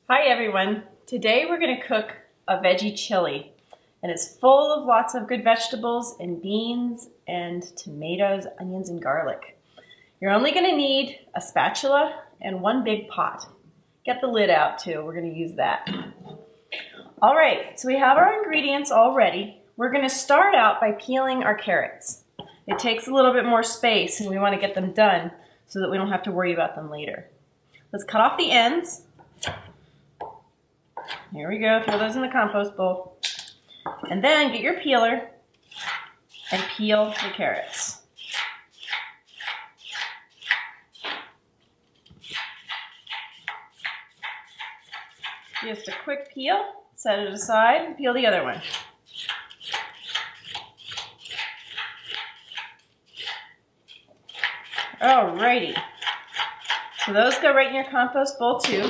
Hi everyone. Today we're going to cook a veggie chili, and it's full of lots of good vegetables and beans and tomatoes, onions, and garlic. You're only going to need a spatula and one big pot. Get the lid out too, we're going to use that. Alright, so we have our ingredients all ready. We're going to start out by peeling our carrots. It takes a little bit more space and we want to get them done so that we don't have to worry about them later. Let's cut off the ends. Here we go, throw those in the compost bowl. And then get your peeler and peel the carrots. Just a quick peel, set it aside, and peel the other one. Alrighty. So those go right in your compost bowl too.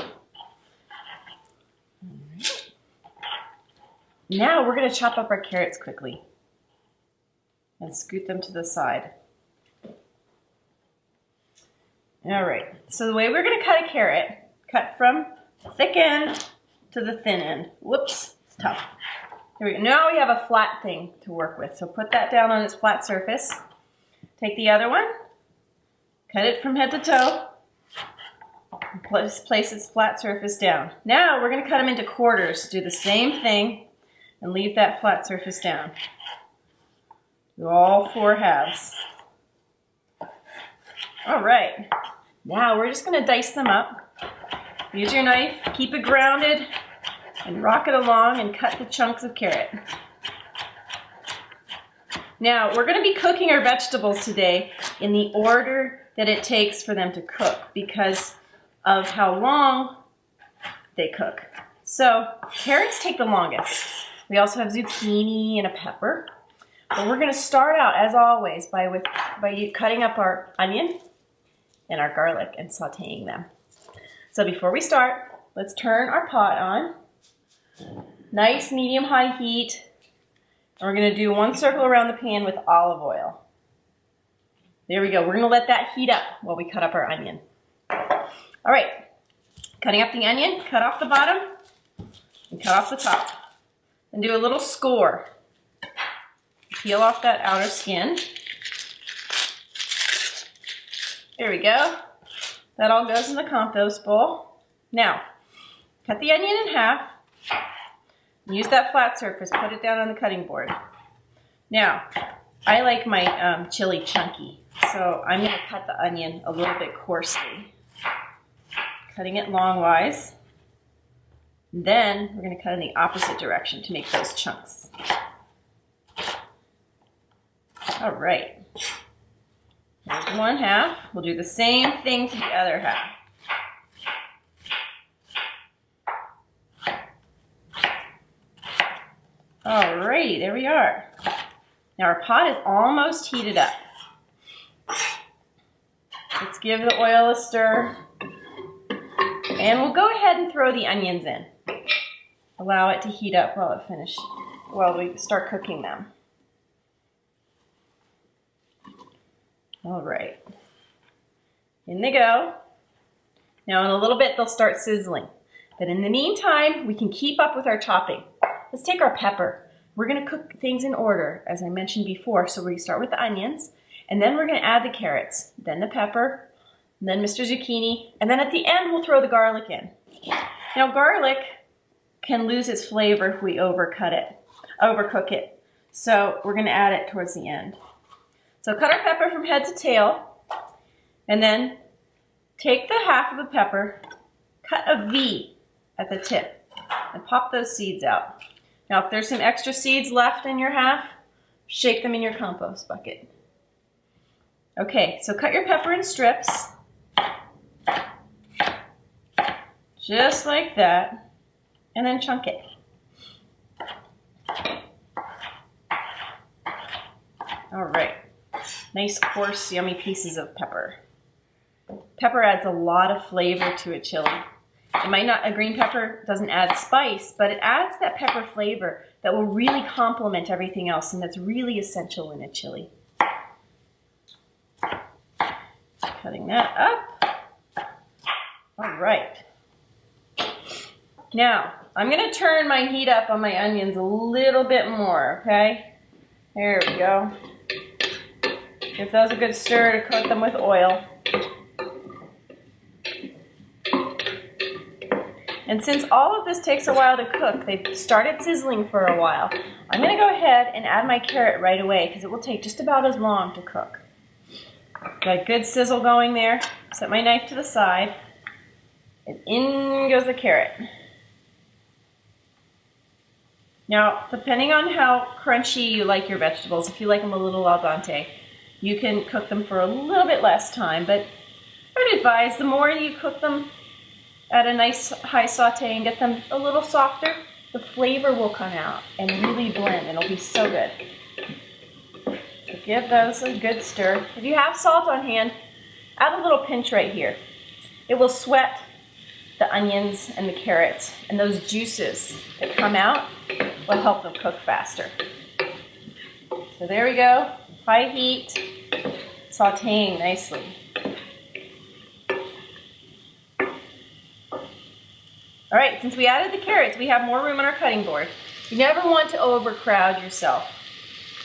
Now we're going to chop up our carrots quickly and scoot them to the side. Alright, so the way we're going to cut a carrot, cut from the thick end to the thin end. Whoops, it's tough. Here we go. Now we have a flat thing to work with, so put that down on its flat surface. Take the other one, cut it from head to toe, and place its flat surface down. Now we're going to cut them into quarters. Do the same thing. And leave that flat surface down. Do all four halves. All right, now we're just gonna dice them up. Use your knife, keep it grounded, and rock it along and cut the chunks of carrot. Now, we're gonna be cooking our vegetables today in the order that it takes for them to cook because of how long they cook. So, carrots take the longest. We also have zucchini and a pepper. But we're going to start out, as always, by cutting up our onion and our garlic and sauteing them. So before we start, let's turn our pot on. Nice medium-high heat. And we're going to do one circle around the pan with olive oil. There we go. We're going to let that heat up while we cut up our onion. All right. Cutting up the onion, cut off the bottom and cut off the top. And do a little score. Peel off that outer skin. There we go. That all goes in the compost bowl. Now, cut the onion in half. Use that flat surface. Put it down on the cutting board. Now, I like my chili chunky, so I'm going to cut the onion a little bit coarsely. Cutting it longwise. Then we're going to cut in the opposite direction to make those chunks. All right. Here's one half. We'll do the same thing to the other half. All righty, there we are. Now our pot is almost heated up. Let's give the oil a stir. And we'll go ahead and throw the onions in. Allow it to heat up while we start cooking them. All right. In they go. Now in a little bit they'll start sizzling. But in the meantime, we can keep up with our chopping. Let's take our pepper. We're going to cook things in order, as I mentioned before. So we start with the onions, and then we're going to add the carrots, then the pepper, and then Mr. Zucchini, and then at the end we'll throw the garlic in. Now garlic can lose its flavor if we overcook it. So we're going to add it towards the end. So cut our pepper from head to tail, and then take the half of the pepper, cut a V at the tip, and pop those seeds out. Now if there's some extra seeds left in your half, shake them in your compost bucket. Okay, so cut your pepper in strips, just like that. And then chunk it. All right, nice coarse, yummy pieces of pepper. Pepper adds a lot of flavor to a chili. A green pepper doesn't add spice, but it adds that pepper flavor that will really complement everything else, and that's really essential in a chili. Cutting that up. All right. Now, I'm gonna turn my heat up on my onions a little bit more, okay? There we go. Give those a good stir to coat them with oil. And since all of this takes a while to cook, they've started sizzling for a while, I'm gonna go ahead and add my carrot right away because it will take just about as long to cook. Got a good sizzle going there. Set my knife to the side, and in goes the carrot. Now, depending on how crunchy you like your vegetables, if you like them a little al dente, you can cook them for a little bit less time, but I would advise the more you cook them at a nice high saute and get them a little softer, the flavor will come out and really blend, and it'll be so good. So give those a good stir. If you have salt on hand, add a little pinch right here. It will sweat the onions and the carrots, and those juices that come out will help them cook faster. So there we go, high heat, sauteing nicely. All right, since we added the carrots, we have more room on our cutting board. You never want to overcrowd yourself.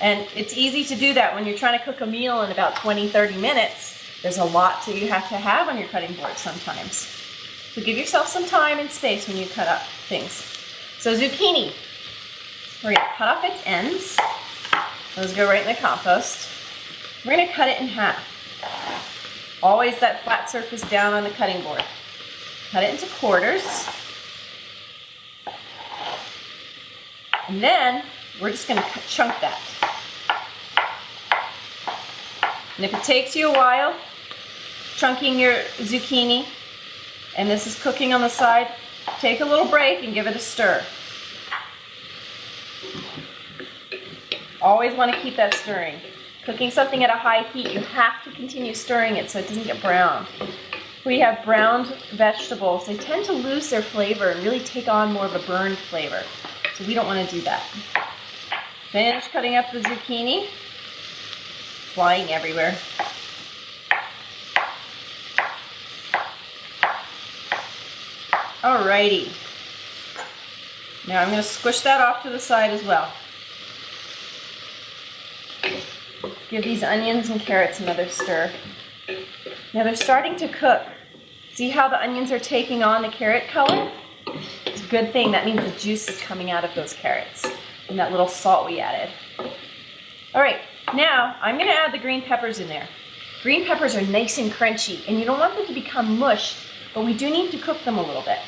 And it's easy to do that when you're trying to cook a meal in about 20-30 minutes. There's a lot that you have to have on your cutting board sometimes. So give yourself some time and space when you cut up things. So zucchini, we're gonna cut off its ends. Those go right in the compost. We're gonna cut it in half. Always that flat surface down on the cutting board. Cut it into quarters. And then we're just gonna chunk that. And if it takes you a while chunking your zucchini, and this is cooking on the side, take a little break and give it a stir. Always want to keep that stirring. Cooking something at a high heat, you have to continue stirring it so it doesn't get brown. We have browned vegetables, they tend to lose their flavor and really take on more of a burned flavor. So we don't want to do that. Finish cutting up the zucchini. Flying everywhere. Alrighty. Now I'm going to squish that off to the side as well. Give these onions and carrots another stir. Now they're starting to cook. See how the onions are taking on the carrot color? It's a good thing. That means the juice is coming out of those carrots and that little salt we added. Alright, now I'm going to add the green peppers in there. Green peppers are nice and crunchy, and you don't want them to become mush, but we do need to cook them a little bit.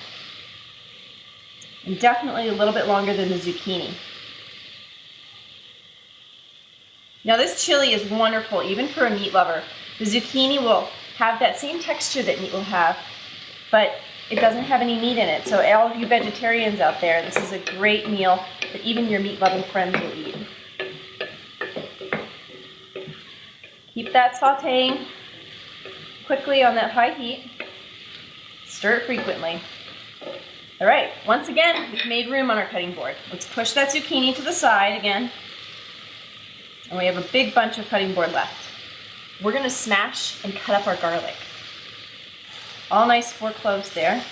And definitely a little bit longer than the zucchini. Now this chili is wonderful, even for a meat lover. The zucchini will have that same texture that meat will have, but it doesn't have any meat in it. So all of you vegetarians out there, this is a great meal that even your meat-loving friends will eat. Keep that sauteing quickly on that high heat. Stir it frequently. All right, once again, we've made room on our cutting board. Let's push that zucchini to the side again. And we have a big bunch of cutting board left. We're gonna smash and cut up our garlic. All nice 4 cloves there.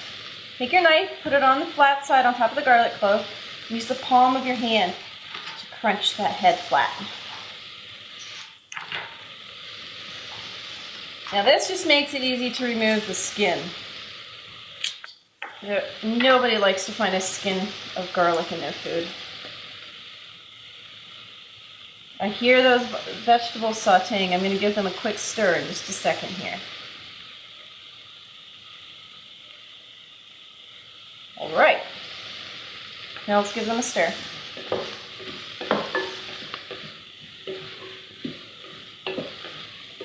Take your knife, put it on the flat side on top of the garlic clove. Use the palm of your hand to crunch that head flat. Now this just makes it easy to remove the skin. Nobody likes to find a skin of garlic in their food. I hear those vegetables sauteing. I'm going to give them a quick stir in just a second here. All right. Now let's give them a stir.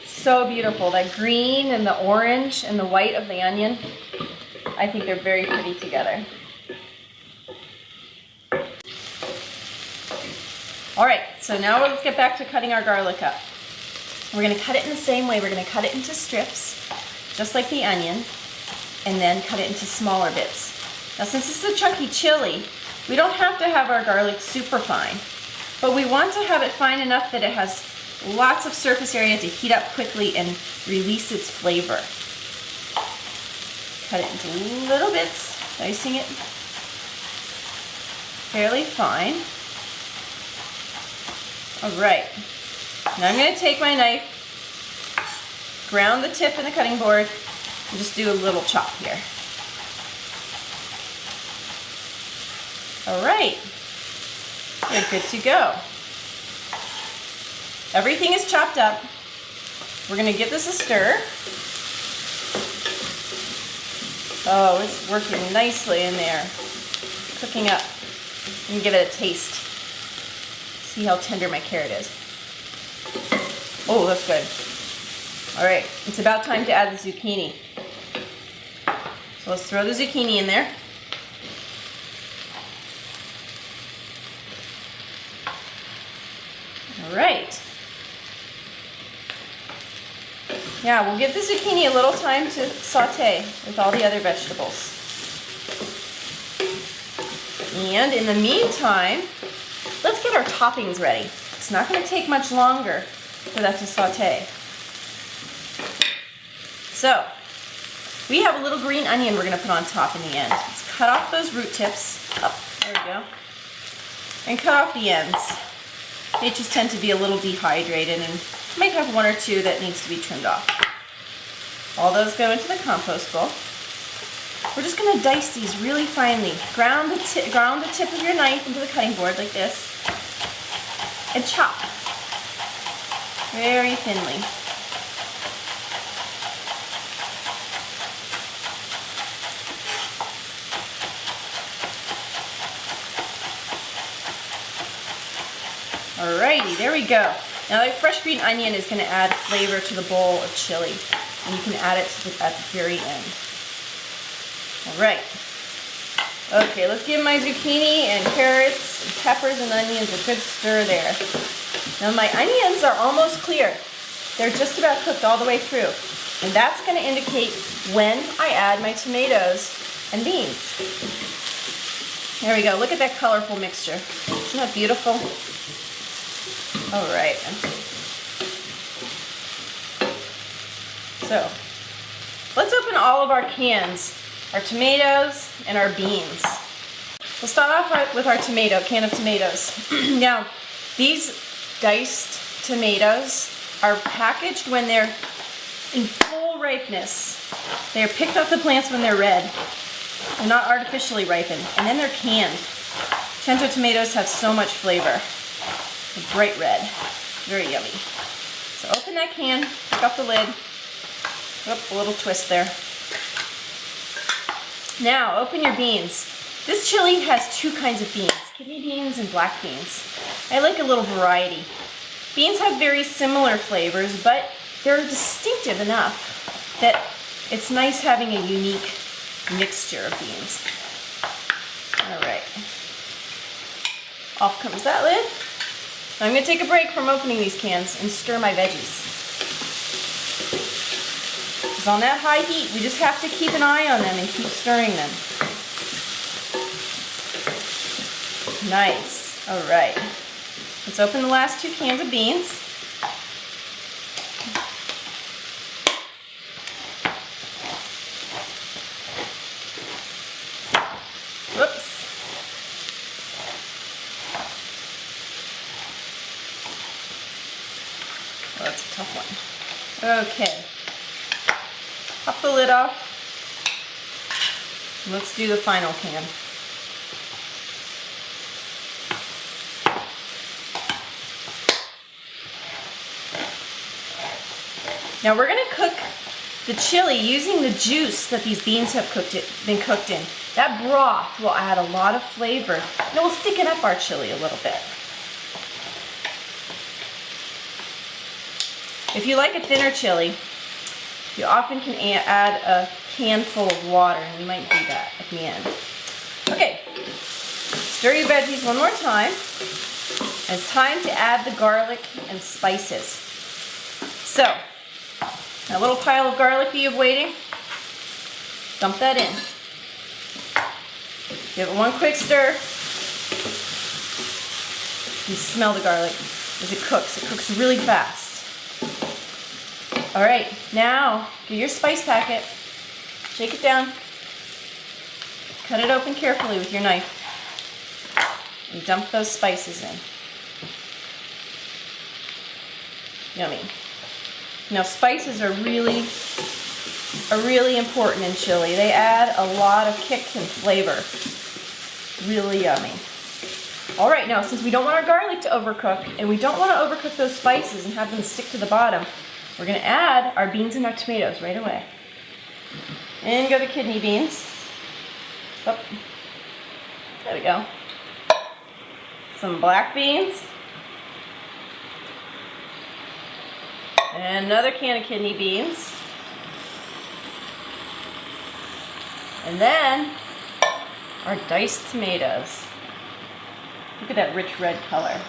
So beautiful. That green and the orange and the white of the onion. I think they're very pretty together. All right, so now let's get back to cutting our garlic up. We're gonna cut it in the same way. We're gonna cut it into strips, just like the onion, and then cut it into smaller bits. Now since this is a chunky chili, we don't have to have our garlic super fine, but we want to have it fine enough that it has lots of surface area to heat up quickly and release its flavor. Cut it into little bits, dicing it fairly fine. All right, now I'm going to take my knife, ground the tip in the cutting board, and just do a little chop here. All right, you're good to go. Everything is chopped up. We're going to give this a stir. Oh, it's working nicely in there, cooking up. And give it a taste. See how tender my carrot is. Oh, that's good. All right, it's about time to add the zucchini. So let's throw the zucchini in there. All right. Yeah, we'll give the zucchini a little time to saute with all the other vegetables. And in the meantime, let's get our toppings ready. It's not going to take much longer for that to saute. So, we have a little green onion we're going to put on top in the end. Let's cut off those root tips. Oh, there we go. And cut off the ends. They just tend to be a little dehydrated and might have one or two that needs to be trimmed off. All those go into the compost bowl. We're just going to dice these really finely. Ground the tip of your knife into the cutting board like this and chop very thinly. Alrighty, there we go. Now that fresh green onion is going to add flavor to the bowl of chili, and you can add it at the very end. Alright. Okay, let's give my zucchini and carrots and peppers and onions a good stir there. Now my onions are almost clear. They're just about cooked all the way through. And that's going to indicate when I add my tomatoes and beans. There we go. Look at that colorful mixture. Isn't that beautiful? Alright. So, let's open all of our cans. Our tomatoes and our beans. We'll start off with our can of tomatoes. Now, these diced tomatoes are packaged when they're in full ripeness. They are picked off the plants when they're red. They're not artificially ripened. And then they're canned. Cento tomatoes have so much flavor. They're bright red. Very yummy. So open that can, pick off the lid. Oop, a little twist there. Now, open your beans. This chili has two kinds of beans, kidney beans and black beans. I like a little variety. Beans have very similar flavors, but they're distinctive enough that it's nice having a unique mixture of beans. All right. Off comes that lid. Now I'm going to take a break from opening these cans and stir my veggies. On that high heat, we just have to keep an eye on them and keep stirring them. Nice. All right. Let's open the last two cans of beans. Whoops. Oh, that's a tough one. Okay. Pop the lid off. Let's do the final can. Now we're going to cook the chili using the juice that these beans have been cooked in. That broth will add a lot of flavor and it will thicken up our chili a little bit. If you like a thinner chili, you often can add a can full of water, and you might do that at the end. Okay, stir your veggies one more time. And it's time to add the garlic and spices. So, that little pile of garlic that you have waiting, dump that in. Give it one quick stir. You smell the garlic as it cooks. It cooks really fast. All right, now get your spice packet, shake it down, cut it open carefully with your knife. and dump those spices in. Yummy. Now spices are really important in chili. They add a lot of kick and flavor. Really yummy. All right, now since we don't want our garlic to overcook and we don't want to overcook those spices and have them stick to the bottom, we're going to add our beans and our tomatoes right away. In go the kidney beans. Oh, there we go. Some black beans. And another can of kidney beans. And then our diced tomatoes. Look at that rich red color.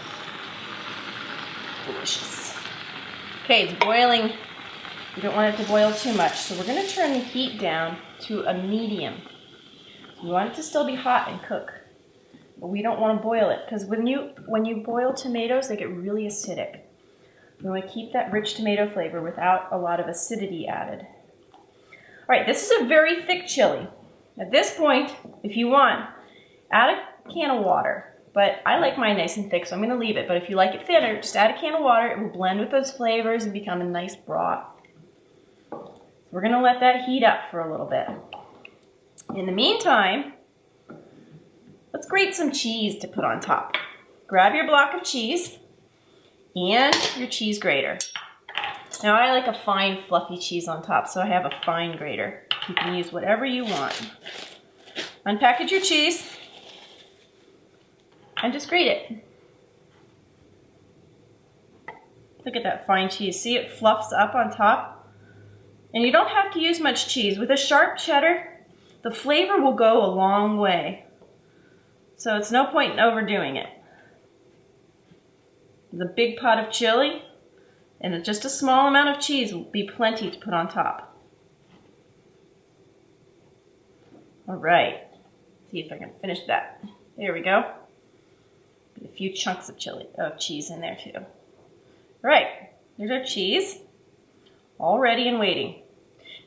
Delicious. Okay, it's boiling. We don't want it to boil too much, so we're going to turn the heat down to a medium. We want it to still be hot and cook, but we don't want to boil it because when you boil tomatoes, they get really acidic. We want to keep that rich tomato flavor without a lot of acidity added. All right, this is a very thick chili. At this point, if you want, add a can of water. But I like mine nice and thick, so I'm going to leave it. But if you like it thinner, just add a can of water. It will blend with those flavors and become a nice broth. So we're going to let that heat up for a little bit. In the meantime, let's grate some cheese to put on top. Grab your block of cheese and your cheese grater. Now I like a fine fluffy cheese on top, so I have a fine grater. You can use whatever you want. Unpackage your cheese and just grate it. Look at that fine cheese. See, it fluffs up on top? And you don't have to use much cheese. With a sharp cheddar, the flavor will go a long way. So it's no point in overdoing it. The big pot of chili and just a small amount of cheese will be plenty to put on top. All right, see if I can finish that. There we go. Put a few chunks of cheese in there too. All right, there's our cheese, all ready and waiting.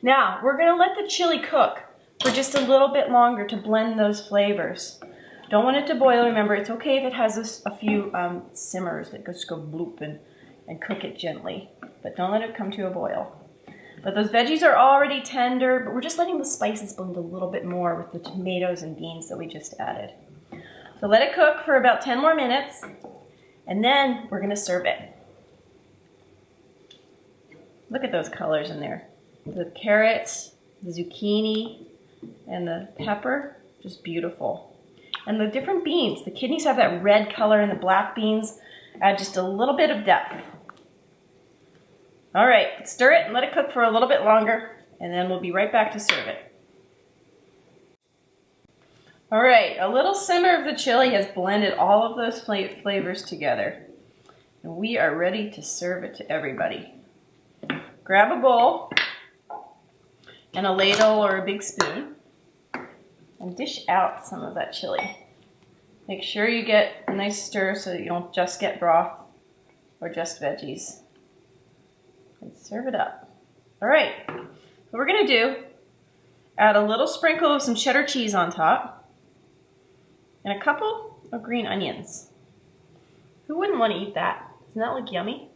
Now, we're gonna let the chili cook for just a little bit longer to blend those flavors. Don't want it to boil. Remember, it's okay if it has a few simmers that just go bloop and cook it gently, but don't let it come to a boil. But those veggies are already tender, but we're just letting the spices blend a little bit more with the tomatoes and beans that we just added. So let it cook for about 10 more minutes, and then we're gonna serve it. Look at those colors in there. The carrots, the zucchini, and the pepper, just beautiful. And the different beans, the kidneys have that red color and the black beans add just a little bit of depth. All right, stir it and let it cook for a little bit longer, and then we'll be right back to serve it. All right, a little simmer of the chili has blended all of those flavors together. And we are ready to serve it to everybody. Grab a bowl and a ladle or a big spoon and dish out some of that chili. Make sure you get a nice stir so that you don't just get broth or just veggies. And serve it up. All right, what we're gonna do, add a little sprinkle of some cheddar cheese on top and a couple of green onions. Who wouldn't want to eat that? Doesn't that look yummy?